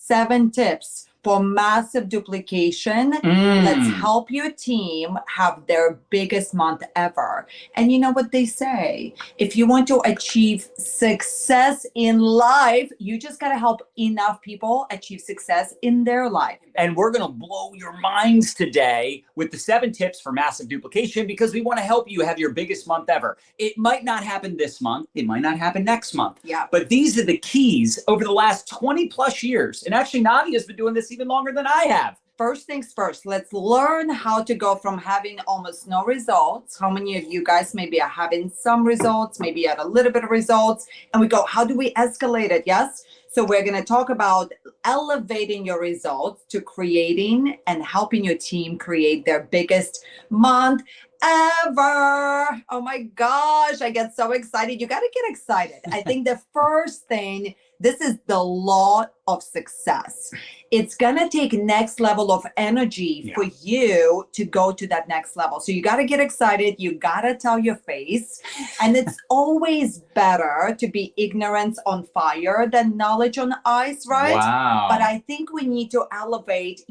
7 tips for massive duplication. Let's help your team have their biggest month ever. And you know what they say? If you want to achieve success in life, you just got to help enough people achieve success in their life. And we're going to blow your minds today with the 7 tips for massive duplication, because we want to help you have your biggest month ever. It might not happen this month. It might not happen next month. Yeah. But these are the keys over the last 20 plus years. And actually, Nadia's been doing this even longer than I have. First things first, let's learn how to go from having almost no results. How many of you guys maybe are having some results, maybe had a little bit of results, and we go, how do we escalate it? Yes. So we're going to talk about elevating your results to creating and helping your team create their biggest month ever. Oh my gosh, I get so excited. You got to get excited. I think the first thing, this is the law of success. It's going to take next level of energy for you to go to that next level. So you got to get excited. You got to tell your face. And it's always better to be ignorance on fire than knowledge on ice, right? Wow. But I think we need to elevate,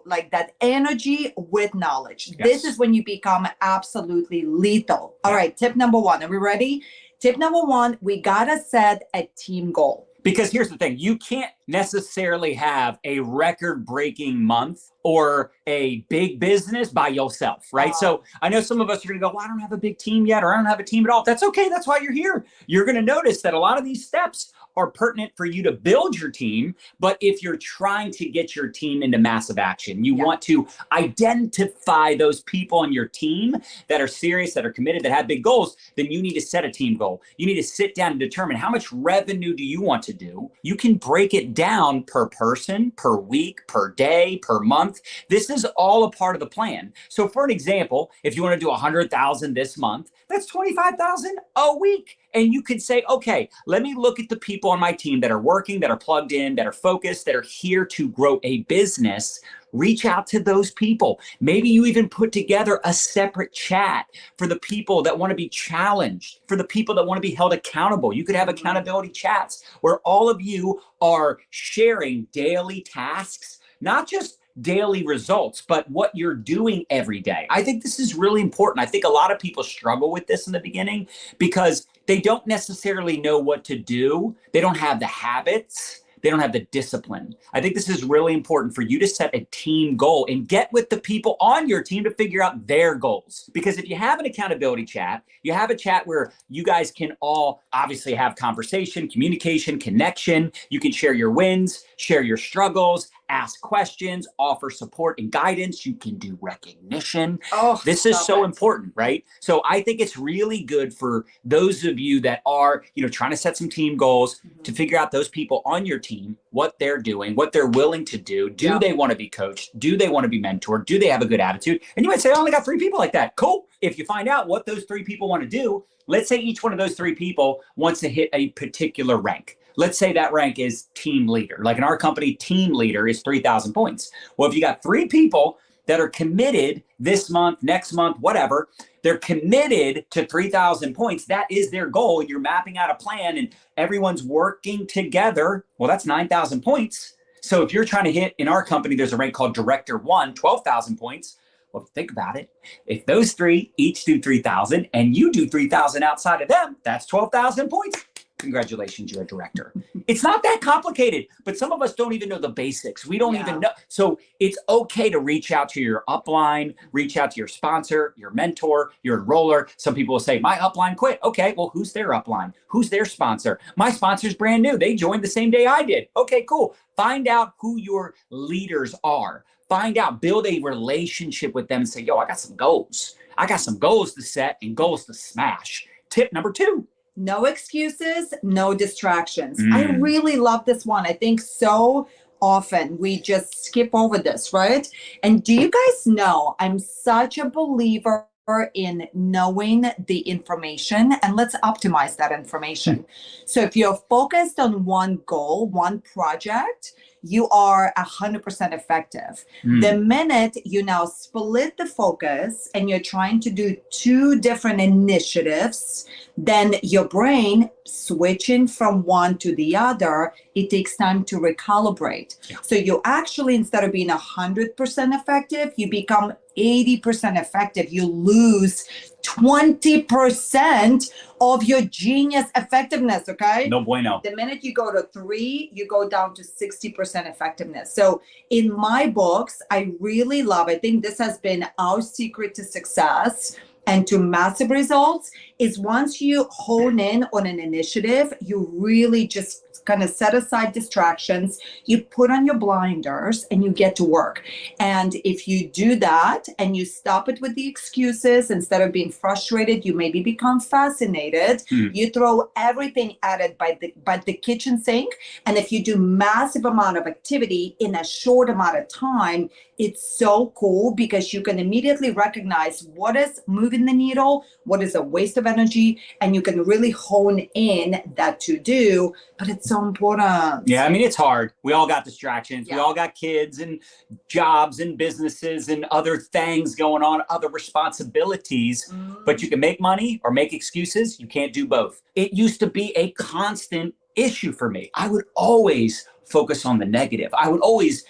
like that energy with knowledge. Yes. This is when you become absolutely lethal. All right, tip number 1. Are we ready? Tip number 1, we got to set a team goal. Because here's the thing, you can't necessarily have a record-breaking month or a big business by yourself, right? So I know some of us are gonna go, well, I don't have a big team yet, or I don't have a team at all. That's okay, that's why you're here. You're gonna notice that a lot of these steps are pertinent for you to build your team, but if you're trying to get your team into massive action, you want to identify those people on your team that are serious, that are committed, that have big goals, then you need to set a team goal. You need to sit down and determine how much revenue do you want to do. You can break it down per person, per week, per day, per month. This is all a part of the plan. So for an example, if you want to do 100,000 this month, that's 25,000 a week. And you could say, okay, let me look at the people on my team that are working, that are plugged in, that are focused, that are here to grow a business. Reach out to those people. Maybe you even put together a separate chat for the people that want to be challenged, for the people that want to be held accountable. You could have accountability chats where all of you are sharing daily tasks, not just daily results, but what you're doing every day. I think this is really important. I think a lot of people struggle with this in the beginning because they don't necessarily know what to do. They don't have the habits. They don't have the discipline. I think this is really important for you to set a team goal and get with the people on your team to figure out their goals. Because if you have an accountability chat, you have a chat where you guys can all obviously have conversation, communication, connection. You can share your wins, share your struggles, ask questions, offer support and guidance. You can do recognition. Oh, this is so important, right? So I think it's really good for those of you that are, trying to set some team goals to figure out those people on your team, what they're doing, what they're willing to do. Do they want to be coached? Do they want to be mentored? Do they have a good attitude? And you might say, I only got 3 people like that. Cool. If you find out what those 3 people want to do, let's say each one of those 3 people wants to hit a particular rank. Let's say that rank is team leader. Like in our company, team leader is 3,000 points. Well, if you got 3 people that are committed this month, next month, whatever, they're committed to 3,000 points. That is their goal. You're mapping out a plan and everyone's working together. Well, that's 9,000 points. So if you're trying to hit, in our company, there's a rank called Director 1, 12,000 points. Well, think about it. If those 3 each do 3,000 and you do 3,000 outside of them, that's 12,000 points. Congratulations, you're a director. It's not that complicated, but some of us don't even know the basics. We don't even know. So it's okay to reach out to your upline, reach out to your sponsor, your mentor, your enroller. Some people will say, my upline quit. Okay, well, who's their upline? Who's their sponsor? My sponsor's brand new. They joined the same day I did. Okay, cool. Find out who your leaders are. Find out, build a relationship with them and say, yo, I got some goals. I got some goals to set and goals to smash. Tip number 2. No excuses, no distractions. I really love this one. I think so often we just skip over this, right? And do you guys know, I'm such a believer in knowing the information, and let's optimize that information. So if you're focused on one goal, one project, you are 100% effective. The minute you now split the focus and you're trying to do 2 different initiatives, then your brain switching from one to the other, it takes time to recalibrate. Yeah. So you actually, instead of being 100% effective, you become 80% effective. You lose 20% of your genius effectiveness, okay? No bueno. The minute you go to 3, you go down to 60% effectiveness. So in my books, I really love, I think this has been our secret to success and to massive results, is once you hone in on an initiative, you really just kind of set aside distractions, you put on your blinders and you get to work. And if you do that and you stop it with the excuses, instead of being frustrated, you maybe become fascinated. You throw everything at it by the kitchen sink. And if you do massive amount of activity in a short amount of time, it's so cool because you can immediately recognize what is moving the needle, what is a waste of energy, and you can really hone in that to do. But it's so important. Yeah, I mean, it's hard. We all got distractions. Yeah. We all got kids and jobs and businesses and other things going on, other responsibilities. But you can make money or make excuses. You can't do both. It used to be a constant issue for me. I would always focus on the negative. I would always,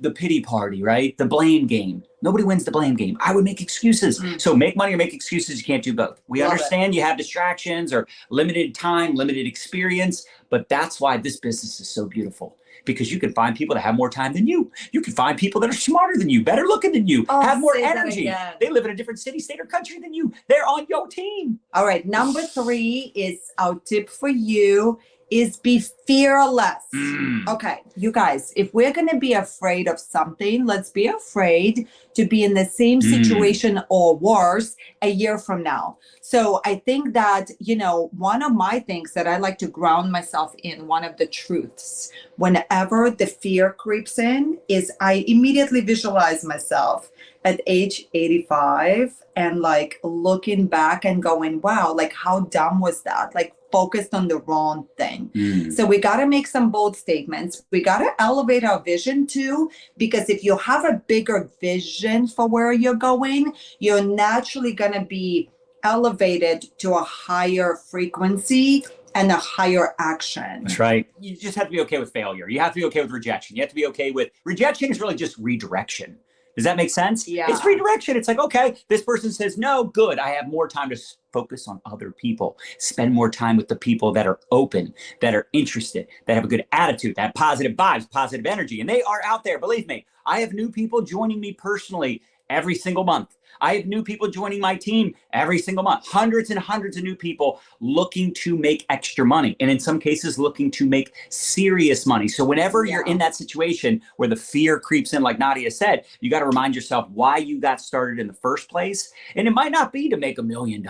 the pity party, right? The blame game. Nobody wins the blame game. I would make excuses. So make money or make excuses. You can't do both. We understand you have distractions or limited time, limited experience, but that's why this business is so beautiful. Because you can find people that have more time than you. You can find people that are smarter than you, better looking than you, have more energy. They live in a different city, state, or country than you. They're on your team. All right. Number 3 is our tip for you is be fearless. Okay, you guys, if we're going to be afraid of something, let's be afraid to be in the same situation or worse a year from now. So I think that, one of my things that I like to ground myself in, one of the truths, whenever the fear creeps in, is I immediately visualize myself at age 85 and like looking back and going, wow, like how dumb was that? Like focused on the wrong thing. So we got to make some bold statements. We got to elevate our vision too, because if you have a bigger vision for where you're going, you're naturally going to be elevated to a higher frequency and a higher action. That's right. You just have to be okay with failure. You have to be okay with rejection. You have to be okay with rejection is really just redirection. Does that make sense? Yeah. It's redirection. It's like, okay, this person says, no, good. I have more time to focus on other people, spend more time with the people that are open, that are interested, that have a good attitude, that have positive vibes, positive energy. And they are out there. Believe me, I have new people joining me personally every single month. I have new people joining my team every single month, hundreds and hundreds of new people looking to make extra money. And in some cases, looking to make serious money. So whenever you're in that situation where the fear creeps in, like Nadia said, you got to remind yourself why you got started in the first place. And it might not be to make $1 million.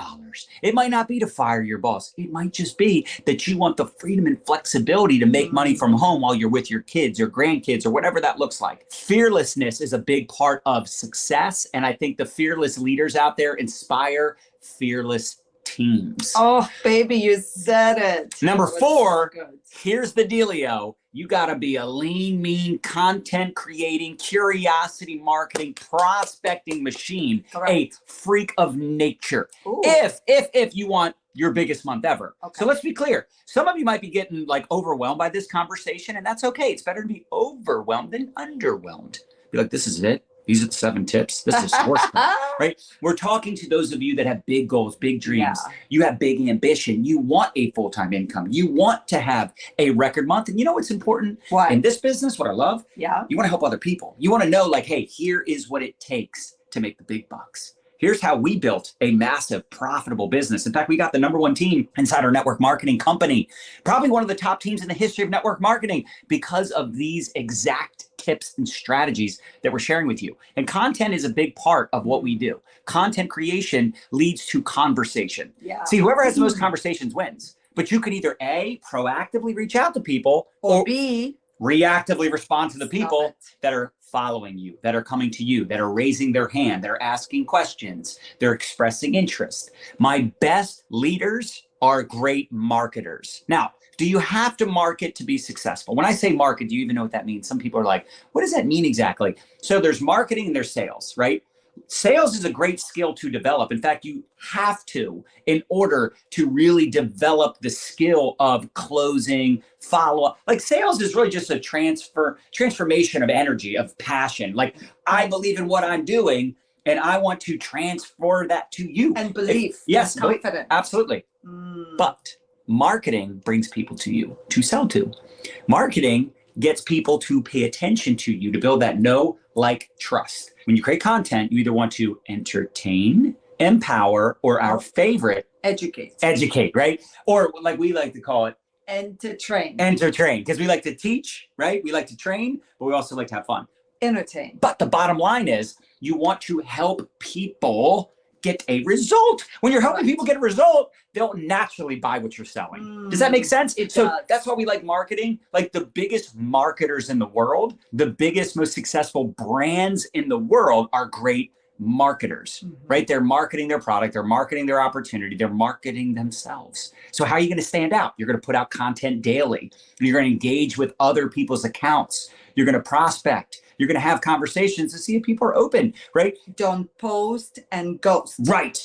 It might not be to fire your boss. It might just be that you want the freedom and flexibility to make money from home while you're with your kids or grandkids or whatever that looks like. Fearlessness is a big part of success. And I think the fearless leaders out there inspire fearless teams. Oh, baby, you said it. Number 4, here's the dealio. You got to be a lean, mean, content creating, curiosity marketing, prospecting machine, a freak of nature. If you want your biggest month ever. So let's be clear. Some of you might be getting like overwhelmed by this conversation, and that's okay. It's better to be overwhelmed than underwhelmed. Be like, this is it. These are the 7 tips. This is horsepower, right? We're talking to those of you that have big goals, big dreams. You have big ambition. You want a full-time income. You want to have a record month. And you know what's important? What? In this business, what I love? You want to help other people. You want to know like, hey, here is what it takes to make the big bucks. Here's how we built a massive, profitable business. In fact, we got the #1 team inside our network marketing company, probably one of the top teams in the history of network marketing because of these exact tips and strategies that we're sharing with you. And content is a big part of what we do. Content creation leads to conversation. See, whoever has the most conversations wins. But you could either A, proactively reach out to people, or B, reactively respond to the people that are following you, that are coming to you, that are raising their hand, that are asking questions, they're expressing interest. My best leaders are great marketers. Now, do you have to market to be successful? When I say market, do you even know what that means? Some people are like, what does that mean exactly? So there's marketing and there's sales, right? Sales is a great skill to develop. In fact, you have to in order to really develop the skill of closing, follow-up. Like sales is really just a transformation of energy, of passion. Like I believe in what I'm doing and I want to transfer that to you. And belief. Yes, confidence. Absolutely. But marketing brings people to you to sell to. Marketing gets people to pay attention to you, to build that know, like, trust. When you create content, you either want to entertain, empower, or our favorite, educate, right? Or like we like to call it, entertain, because we like to teach, right? We like to train, but we also like to have fun. Entertain. But the bottom line is you want to help people get a result. When you're helping people get a result, they'll naturally buy what you're selling. Does that make sense? So that's why we like marketing. Like the biggest marketers in the world, the biggest, most successful brands in the world are great marketers, right? They're marketing their product, they're marketing their opportunity, they're marketing themselves. So how are you going to stand out? You're going to put out content daily. You're going to engage with other people's accounts. You're going to prospect. You're going to have conversations to see if people are open, right? Don't post and ghost. Right.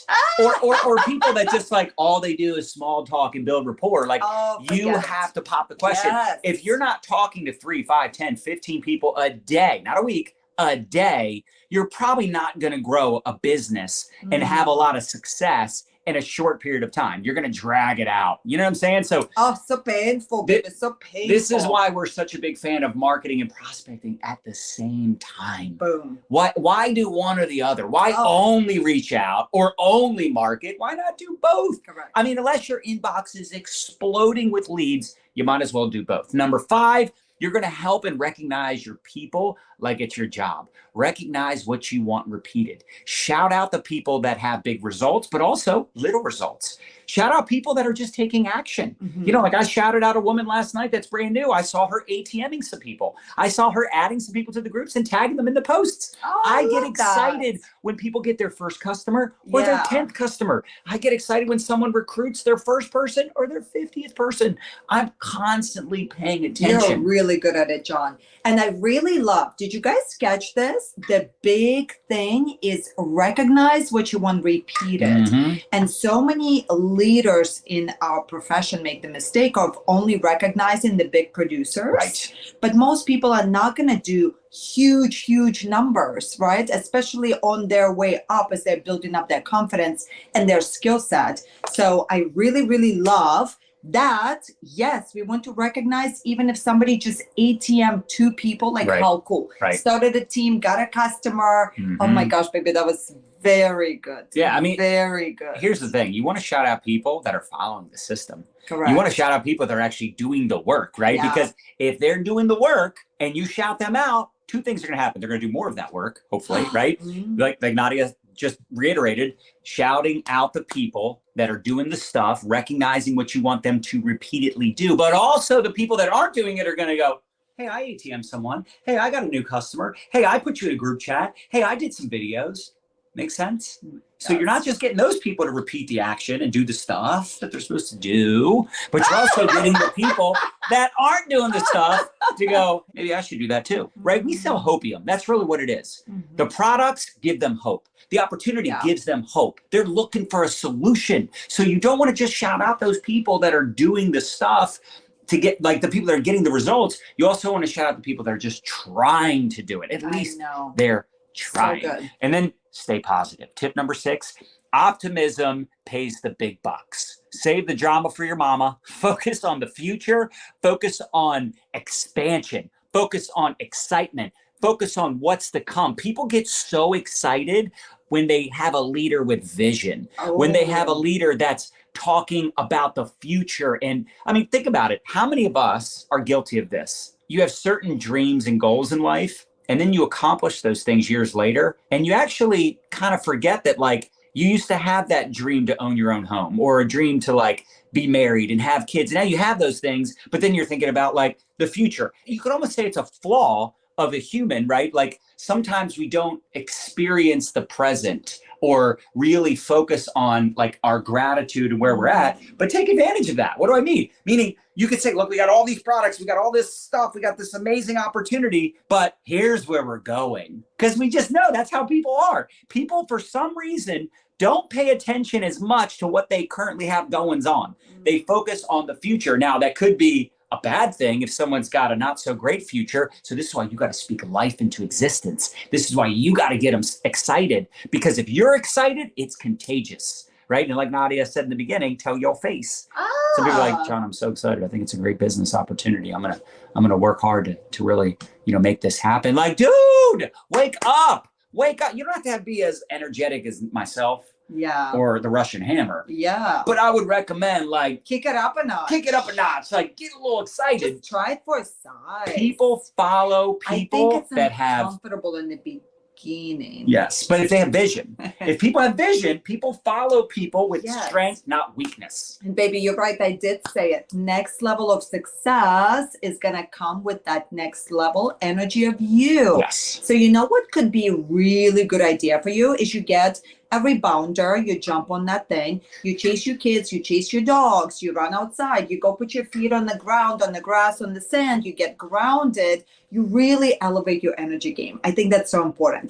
Or people that just like all they do is small talk and build rapport. Like you have to pop the question. Yes. If you're not talking to 3, 5, 10, 15 people a day, not a week, a day, you're probably not going to grow a business and have a lot of success in a short period of time. You're going to drag it out. You know what I'm saying? So, so painful, baby. It's so painful. This is why we're such a big fan of marketing and prospecting at the same time. Boom. Why do one or the other? Why only reach out or only market? Why not do both? Correct. I mean, unless your inbox is exploding with leads, you might as well do both. Number 5, you're going to help and recognize your people like it's your job. Recognize what you want repeated. Shout out the people that have big results, but also little results. Shout out people that are just taking action. You know, like I shouted out a woman last night that's brand new. I saw her ATMing some people. I saw her adding some people to the groups and tagging them in the posts. I get excited when people get their first customer or their 10th customer. I get excited when someone recruits their first person or their 50th person. I'm constantly paying attention. You're really good at it, John. And I really love, did you guys catch this? The big thing is recognize what you want repeated. And so many leaders in our profession make the mistake of only recognizing the big producers. Right. But most people are not going to do huge numbers, right? Especially on their way up as they're building up their confidence and their skill set. So I really love that. Yes, we want to recognize even if somebody just ATM 2 people, like how cool. Started a team, got a customer. Oh my gosh, baby, that was very good. Yeah, I mean, very good. Here's the thing. You want to shout out people that are following the system. Correct. You want to shout out people that are actually doing the work, right? Because if they're doing the work and you shout them out, 2 things are going to happen. They're going to do more of that work, hopefully, right? Like Nadia just reiterated, shouting out the people that are doing the stuff, recognizing what you want them to repeatedly do, but also the people that aren't doing it are going to go, hey, I ATM someone. Hey, I got a new customer. Hey, I put you in a group chat. Hey, I did some videos. Make sense? So you're not just getting those people to repeat the action and do the stuff that they're supposed to do, but you're also getting the people that aren't doing the stuff to go, maybe I should do that too, right? We sell hopium. That's really what it is. The products give them hope. The opportunity gives them hope. They're looking for a solution. So you don't want to just shout out those people that are doing the stuff to get, like the people that are getting the results. You also want to shout out the people that are just trying to do it. At least they're trying. So good. And then stay positive. Tip number 6, optimism pays the big bucks. Save the drama for your mama. Focus on the future. Focus on expansion. Focus on excitement. Focus on what's to come. People get so excited when they have a leader with vision, when they have a leader that's talking about the future. And I mean, think about it. How many of us are guilty of this? You have certain dreams and goals in life, and then you accomplish those things years later, and you actually kind of forget that, like, you used to have that dream to own your own home, or a dream to like be married and have kids. And now you have those things, but then you're thinking about like the future. You could almost say it's a flaw of a human, right? Like sometimes we don't experience the present or really focus on like our gratitude and where we're at, but take advantage of that. What do I mean? Meaning you could say, look, we got all these products, we got all this stuff, we got this amazing opportunity, but here's where we're going. Because we just know that's how people are. People, for some reason, don't pay attention as much to what they currently have goings on. They focus on the future. Now, that could be a bad thing if someone's got a not so great future. So this is why you got to speak life into existence. This is why you got to get them excited, because if you're excited, it's contagious, right? And like Nadia said in the beginning, tell your face. Some people are like, John, I'm so excited. I think it's a great business opportunity. I'm gonna work hard to really, make this happen. Like, dude, wake up. Wake up. You don't have to be as energetic as myself. Yeah. Or the Russian Hammer. Yeah. But I would recommend like kick it up a notch. Kick it up a notch. Like get a little excited. Just try it for size. People follow people that have comfortable in the beginning. Yes, but if they have vision, if people have vision, people follow people with Yes. strength, not weakness. And baby, you're right. I did say it. Next level of success is gonna come with that next level energy of you. Yes. So you know what could be a really good idea for you is you get a rebounder, you jump on that thing, you chase your kids, you chase your dogs, you run outside, you go put your feet on the ground, on the grass, on the sand, you get grounded, you really elevate your energy game. I think that's so important.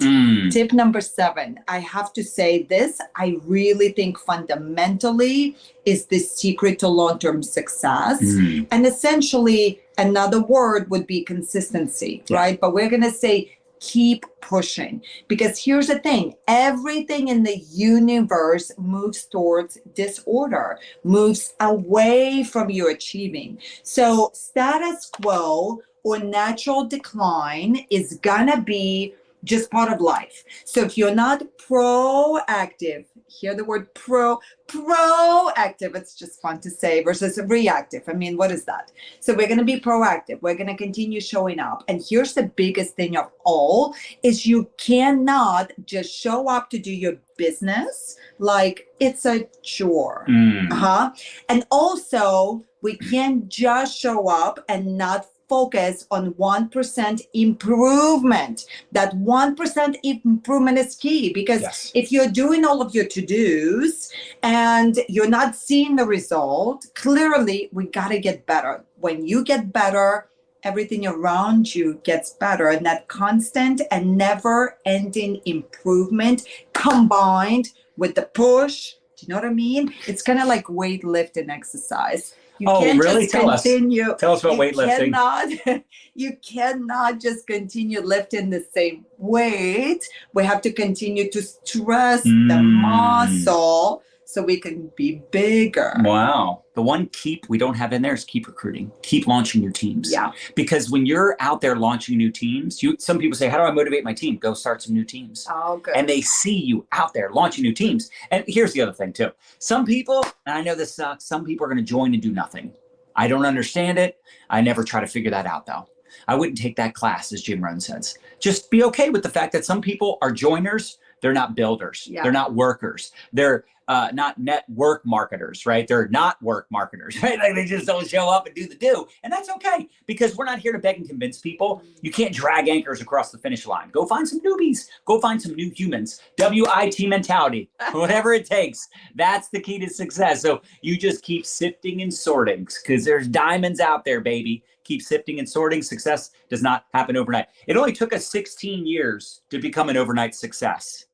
Tip number 7, I have to say this, I really think fundamentally is the secret to long-term success. And essentially another word would be consistency, right? But we're gonna say keep pushing, because here's the thing, everything in the universe moves towards disorder, moves away from you achieving. So status quo or natural decline is gonna be just part of life. So if you're not proactive, hear the word proactive, it's just fun to say, versus reactive. I mean, what is that? So we're going to be proactive. We're going to continue showing up. And here's the biggest thing of all is you cannot just show up to do your business like it's a chore. And also we can't just show up and not focus on 1% improvement. That 1% improvement is key, because if you're doing all of your to-dos and you're not seeing the result, clearly we got to get better. When you get better, everything around you gets better. And that constant and never-ending improvement combined with the push, do you know what I mean? It's kind of like weightlifting exercise. You can't really? just continue. Tell us about weightlifting. You cannot just continue lifting the same weight. We have to continue to stress the muscle so we can be bigger. Wow. The one keep we don't have in there is keep recruiting. Keep launching your teams. Yeah. Because when you're out there launching new teams, some people say, how do I motivate my team? Go start some new teams. Oh, good. And they see you out there launching new teams. And here's the other thing too. Some people, and I know this sucks, some people are going to join and do nothing. I don't understand it. I never try to figure that out though. I wouldn't take that class, as Jim Rohn says. Just be okay with the fact that some people are joiners. They're not builders. Yeah. They're not workers. They're not network marketers, right? They're not work marketers, right? Like they just don't show up and do the do. And that's okay, because we're not here to beg and convince people. You can't drag anchors across the finish line. Go find some newbies. Go find some new humans. WIT mentality, whatever it takes. That's the key to success. So you just keep sifting and sorting, because there's diamonds out there, baby. Keep sifting and sorting. Success does not happen overnight. It only took us 16 years to become an overnight success.